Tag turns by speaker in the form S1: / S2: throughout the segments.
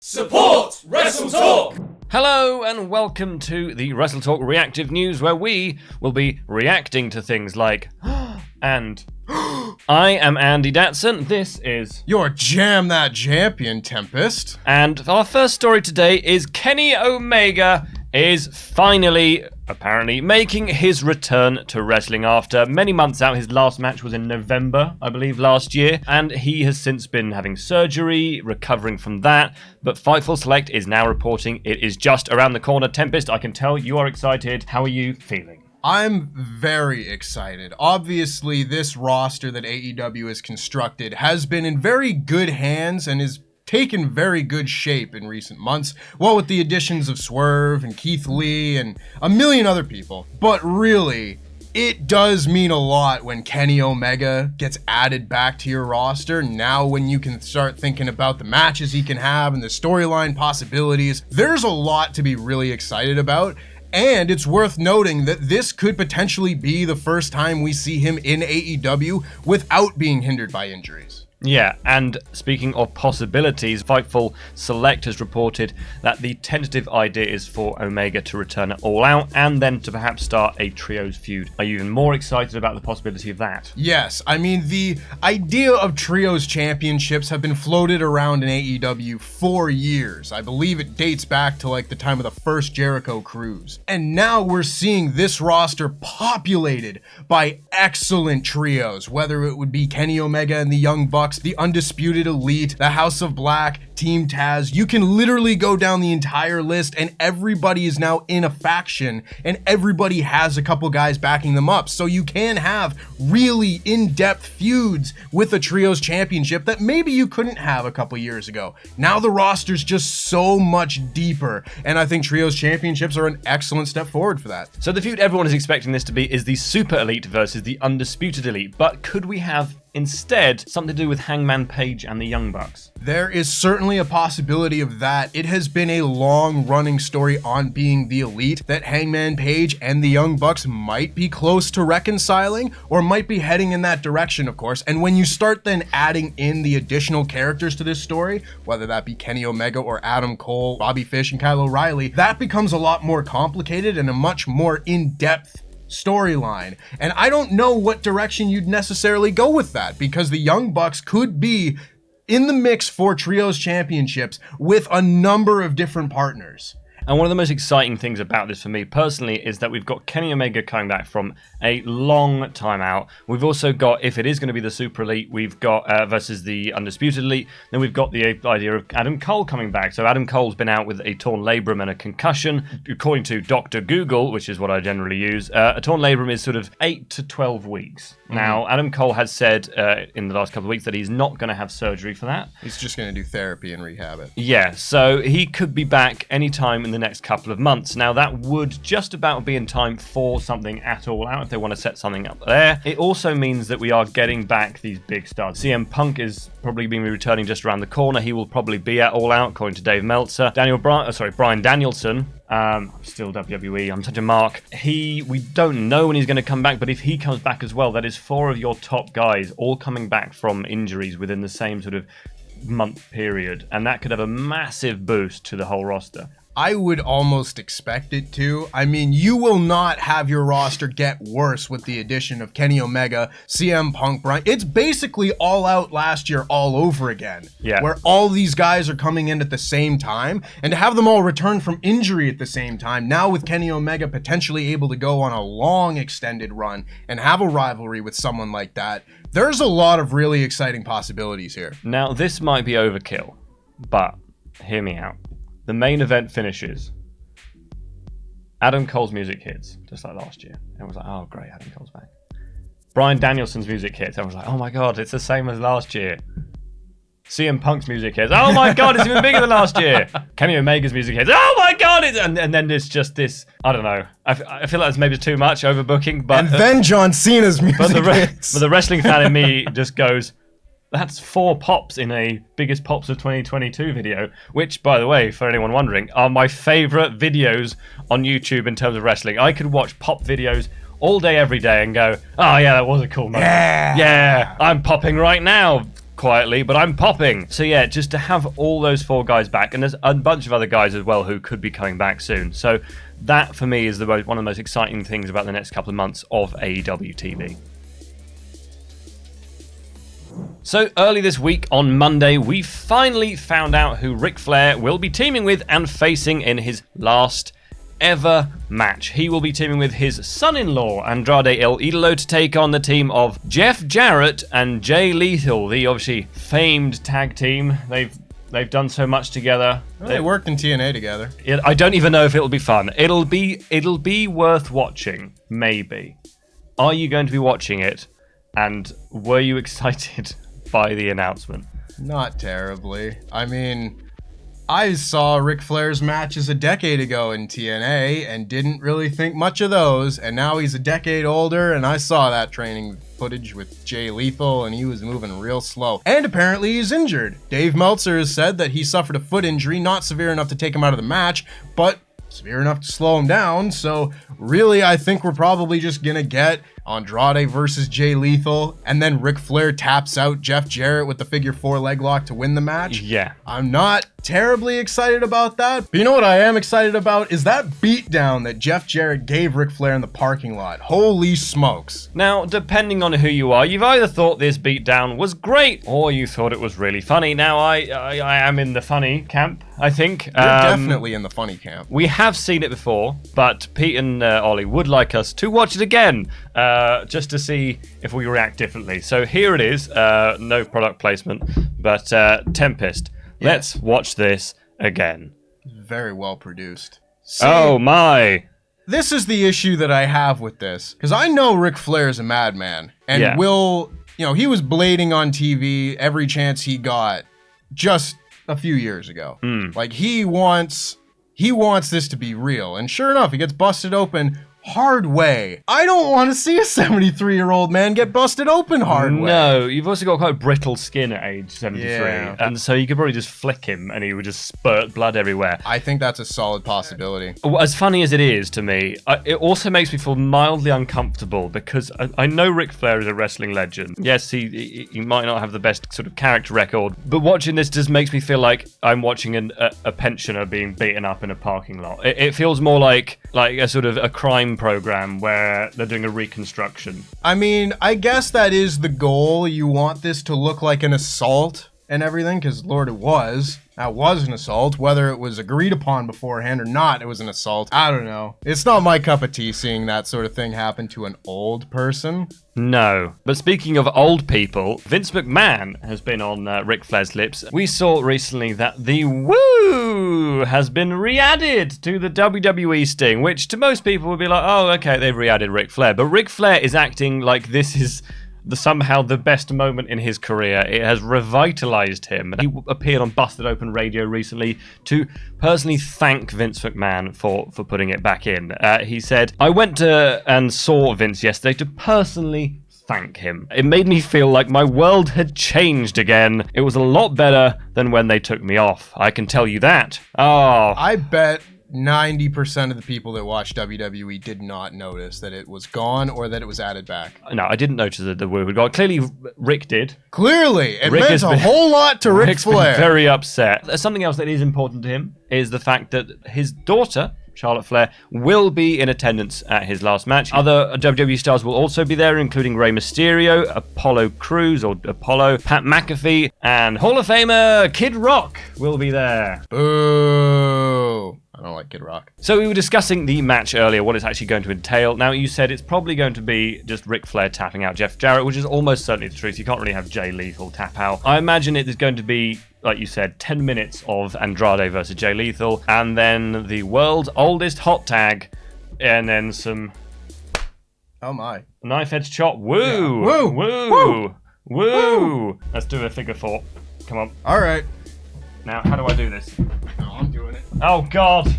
S1: Support WrestleTalk!
S2: Hello and welcome to the WrestleTalk Reactive News, where we will be reacting to things like and I am Andy Datson. This is
S3: your Jam That Champion, Tempest.
S2: And our first story today is Kenny Omega is finally, apparently, making his return to wrestling after many months out. His last match was in November, I believe, last year, and he has since been having surgery, recovering from that, but Fightful Select is now reporting it is just around the corner. Tempest, I can tell you are excited. How are you feeling?
S3: I'm very excited. Obviously, this roster that AEW has constructed has been in very good hands and is taken very good shape in recent months, well, with the additions of Swerve and Keith Lee and a million other people. But really, it does mean a lot when Kenny Omega gets added back to your roster. Now when you can start thinking about the matches he can have and the storyline possibilities, there's a lot to be really excited about. And it's worth noting that this could potentially be the first time we see him in AEW without being hindered by injuries.
S2: Yeah, and speaking of possibilities, Fightful Select has reported that the tentative idea is for Omega to return at All Out and then to perhaps start a trios feud. Are you even more excited about the possibility of that?
S3: Yes, I mean, the idea of trios championships have been floated around in AEW for years. I believe it dates back to like the time of the first Jericho cruise. And now we're seeing this roster populated by excellent trios, whether it would be Kenny Omega and the Young Bucks, the Undisputed Elite, the House of Black, Team Taz. You can literally go down the entire list and everybody is now in a faction and everybody has a couple guys backing them up. So you can have really in-depth feuds with a trios championship that maybe you couldn't have a couple years ago. Now the roster's just so much deeper, and I think trios championships are an excellent step forward for that.
S2: So the feud everyone is expecting this to be is the Super Elite versus the Undisputed Elite, but could we have instead something to do with Hangman Page and the Young Bucks?
S3: There is certainly a possibility of that. It has been a long-running story on being the Elite that Hangman Page and the Young Bucks might be close to reconciling or might be heading in that direction, of course. And when you start then adding in the additional characters to this story, whether that be Kenny Omega or Adam Cole, Bobby Fish, and Kyle O'Reilly, that becomes a lot more complicated and a much more in-depth storyline. And I don't know what direction you'd necessarily go with that, because the Young Bucks could be in the mix for trios championships with a number of different partners.
S2: And one of the most exciting things about this for me personally is that we've got Kenny Omega coming back from a long time out. We've also got, if it is going to be the Super Elite, we've got versus the Undisputed Elite. Then we've got the idea of Adam Cole coming back. So Adam Cole's been out with a torn labrum and a concussion. According to Dr. Google, which is what I generally use, a torn labrum is sort of 8 to 12 weeks. Now, Adam Cole has said in the last couple of weeks that he's not going to have surgery for that.
S3: He's just going to do therapy and rehab it.
S2: Yeah, so he could be back anytime in the next couple of months. Now, that would just about be in time for something at All Out if they want to set something up there. It also means that we are getting back these big stars. CM Punk is probably going to be returning just around the corner. He will probably be at All Out, according to Dave Meltzer. Bryan Danielson. Still WWE, I'm such a mark. We don't know when he's going to come back, but if he comes back as well, that is 4 of your top guys all coming back from injuries within the same sort of month period, and that could have a massive boost to the whole roster.
S3: I would almost expect it to. I mean, you will not have your roster get worse with the addition of Kenny Omega, CM Punk, Bryan. It's basically All Out last year all over again.
S2: Yeah.
S3: Where all these guys are coming in at the same time, and to have them all return from injury at the same time, now with Kenny Omega potentially able to go on a long extended run and have a rivalry with someone like that, there's a lot of really exciting possibilities here.
S2: Now, this might be overkill, but hear me out. The main event finishes. Adam Cole's music hits, just like last year. Everyone's like, oh, great, Adam Cole's back. Bryan Danielson's music hits. Everyone's like, oh my God, it's the same as last year. CM Punk's music hits. Oh my God, it's even bigger than last year. Kenny Omega's music hits. Oh my God, and then there's just this, I don't know. I feel like it's maybe too much overbooking. But,
S3: and then John Cena's music hits.
S2: But the wrestling fan in me just goes, that's 4 pops in a Biggest Pops of 2022 video, which, by the way, for anyone wondering, are my favorite videos on YouTube in terms of wrestling. I could watch pop videos all day, every day and go, oh yeah, that was a cool moment. Yeah, I'm popping right now. quietly, but I'm popping. So yeah, just to have all those 4 guys back, and there's a bunch of other guys as well who could be coming back soon. So that for me is one of the most exciting things about the next couple of months of AEW TV. So early this week on Monday, we finally found out who Ric Flair will be teaming with and facing in his last ever match. He will be teaming with his son-in-law, Andrade El Idolo, to take on the team of Jeff Jarrett and Jay Lethal, the obviously famed tag team. They've done so much together.
S3: Well, they worked in TNA together.
S2: I don't even know if it'll be fun. It'll be worth watching, maybe. Are you going to be watching it? And were you excited by the announcement?
S3: Not terribly. I mean, I saw Ric Flair's matches a decade ago in TNA and didn't really think much of those, and now he's a decade older, and I saw that training footage with Jay Lethal, and he was moving real slow. And apparently he's injured. Dave Meltzer has said that he suffered a foot injury, not severe enough to take him out of the match, but severe enough to slow him down. So really, I think we're probably just gonna get Andrade versus Jay Lethal, and then Ric Flair taps out Jeff Jarrett with the figure 4 leg lock to win the match.
S2: Yeah.
S3: I'm not terribly excited about that. But you know what I am excited about is that beatdown that Jeff Jarrett gave Ric Flair in the parking lot. Holy smokes.
S2: Now, depending on who you are, you've either thought this beatdown was great or you thought it was really funny. Now, I am in the funny camp, I think.
S3: You're definitely in the funny camp.
S2: We have seen it before, but Pete and Ollie would like us to watch it again, just to see if we react differently. So here it is, no product placement, but Tempest. Yeah. Let's watch this again.
S3: Very well produced. See,
S2: oh my!
S3: This is the issue that I have with this, because I know Ric Flair is a madman, and he was blading on TV every chance he got just a few years ago. Like, he wants this to be real, and sure enough, he gets busted open hard way. I don't want to see a 73-year-old man get busted open hard way.
S2: No, you've also got quite brittle skin at age 73.
S3: Yeah.
S2: And so you could probably just flick him and he would just spurt blood everywhere.
S3: I think that's a solid possibility.
S2: As funny as it is to me, it also makes me feel mildly uncomfortable because I know Ric Flair is a wrestling legend. Yes, he might not have the best sort of character record, but watching this just makes me feel like I'm watching a pensioner being beaten up in a parking lot. It feels more like a sort of a crime program where they're doing a reconstruction.
S3: I mean, I guess that is the goal. You want this to look like an assault and everything, because Lord, it was. That was an assault. Whether it was agreed upon beforehand or not, it was an assault. I don't know. It's not my cup of tea seeing that sort of thing happen to an old person.
S2: No. But speaking of old people, Vince McMahon has been on Ric Flair's lips. We saw recently that the Woo has been re-added to the WWE Sting, which to most people would be like, oh, okay, they've re-added Ric Flair. But Ric Flair is acting like this is somehow the best moment in his career. It has revitalized him. He appeared on Busted Open Radio recently to personally thank Vince McMahon for putting it back in. He said, I went and saw Vince yesterday to personally thank him. It made me feel like my world had changed again. It was a lot better than when they took me off. I can tell you that. Oh.
S3: I bet 90% of the people that watch WWE did not notice that it was gone or that it was added back.
S2: No, I didn't notice that the Woo had gone. Clearly, Rick did.
S3: Clearly! It meant a whole lot to Ric Flair.
S2: Been very upset. Something else that is important to him is the fact that his daughter, Charlotte Flair, will be in attendance at his last match. Other WWE stars will also be there, including Rey Mysterio, Apollo Crews, or Apollo, Pat McAfee, and Hall of Famer Kid Rock will be there.
S3: Boo! I don't like Kid Rock.
S2: So we were discussing the match earlier, what it's actually going to entail. Now, you said it's probably going to be just Ric Flair tapping out Jeff Jarrett, which is almost certainly the truth. You can't really have Jay Lethal tap out. I imagine it is going to be, like you said, 10 minutes of Andrade versus Jay Lethal, and then the world's oldest hot tag, and then some...
S3: Oh my.
S2: Knife-edge chop. Woo!
S3: Yeah. Woo!
S2: Woo!
S3: Woo!
S2: Woo! Let's do a figure 4. Come on.
S3: All right.
S2: Now, how do I do this?
S3: No, I'm doing it.
S2: Oh, God.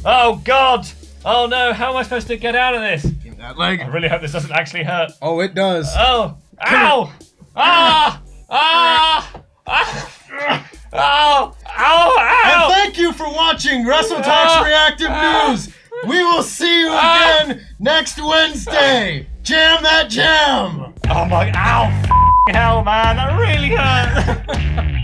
S2: Oh, God. Oh, no. How am I supposed to get out of this?
S3: Give me that leg.
S2: I really hope this doesn't actually hurt.
S3: Oh, it does.
S2: Oh. Ow. Ah. Ah. Ah. Oh. Ow. Ow.
S3: And thank you for watching WrestleTalk's Reactive News. We will see you again next Wednesday. Jam that jam.
S2: Oh, my. Ow. Hell, man, that really hurt.